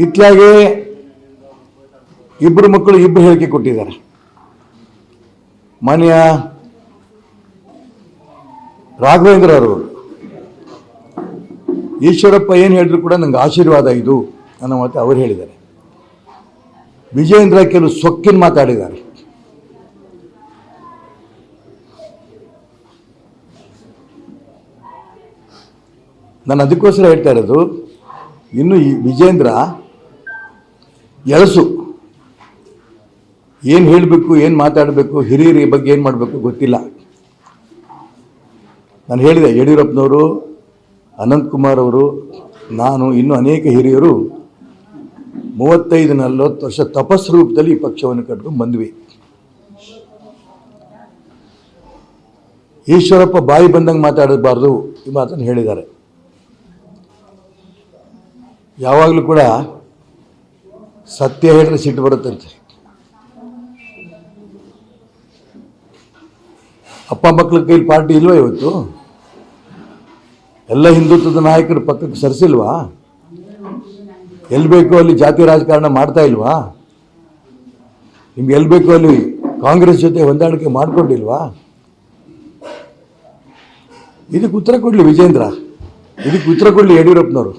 ಇತ್ಲಾಗೆ ಇಬ್ಬರು ಮಕ್ಕಳು ಇಬ್ಬರು ಹೇಳಿಕೆ ಕೊಟ್ಟಿದ್ದಾರೆ. ಮಾನ್ಯ ರಾಘವೇಂದ್ರ ಅವರು, ಈಶ್ವರಪ್ಪ ಏನು ಹೇಳಿದ್ರು ಕೂಡ ನಂಗೆ ಆಶೀರ್ವಾದ ಇದು ಅನ್ನೋ ಮಾತು ಅವರು ಹೇಳಿದ್ದಾರೆ. ವಿಜಯೇಂದ್ರ ಕೆಲವು ಸೊಕ್ಕಿನ ಮಾತಾಡಿದ್ದಾರೆ. ನಾನು ಅದಕ್ಕೋಸ್ಕರ ಹೇಳ್ತಾ ಇರೋದು, ಇನ್ನು ಈ ವಿಜೇಂದ್ರ ಎಳಸು ಏನು ಹೇಳಬೇಕು, ಏನು ಮಾತಾಡಬೇಕು, ಹಿರಿಯರ ಬಗ್ಗೆ ಏನು ಮಾಡಬೇಕು ಗೊತ್ತಿಲ್ಲ. ನಾನು ಹೇಳಿದೆ, ಯಡಿಯೂರಪ್ಪನವರು, ಅನಂತಕುಮಾರ್ ಅವರು, ನಾನು, ಇನ್ನೂ ಅನೇಕ ಹಿರಿಯರು 35-40 ವರ್ಷ ತಪಸ್ ರೂಪದಲ್ಲಿ ಈ ಪಕ್ಷವನ್ನು ಕಟ್ಕೊಂಡು ಬಂದ್ವಿ. ಈಶ್ವರಪ್ಪ ಬಾಯಿ ಬಂದಂಗೆ ಮಾತಾಡಬಾರ್ದು ಈ ಮಾತನ್ನು ಹೇಳಿದ್ದಾರೆ. ಯಾವಾಗಲೂ ಕೂಡ ಸತ್ಯ ಹೇಳಿದ್ರೆ ಸಿಟ್ಟು ಬರುತ್ತಂತೆ. ಅಪ್ಪ ಮಕ್ಕಳ ಕೈಲಿ ಪಾರ್ಟಿ ಇಲ್ವಾ ಇವತ್ತು? ಎಲ್ಲ ಹಿಂದುತ್ವದ ನಾಯಕರು ಪಕ್ಕಕ್ಕೆ ಸರಿಸಿಲ್ವಾ? ಎಲ್ಲಿ ಬೇಕೋ ಅಲ್ಲಿ ಜಾತಿ ರಾಜಕಾರಣ ಮಾಡ್ತಾ ಇಲ್ವಾ? ನಿಮ್ಗೆ ಎಲ್ಲಿ ಬೇಕೋ ಅಲ್ಲಿ ಕಾಂಗ್ರೆಸ್ ಜೊತೆ ಹೊಂದಾಣಿಕೆ ಮಾಡಿಕೊಂಡಿಲ್ವಾ? ಇದಕ್ಕೆ ಉತ್ತರ ಕೊಡಲಿ ವಿಜೇಂದ್ರ, ಇದಕ್ಕೆ ಉತ್ತರ ಕೊಡಲಿ ಯಡಿಯೂರಪ್ಪನವರು.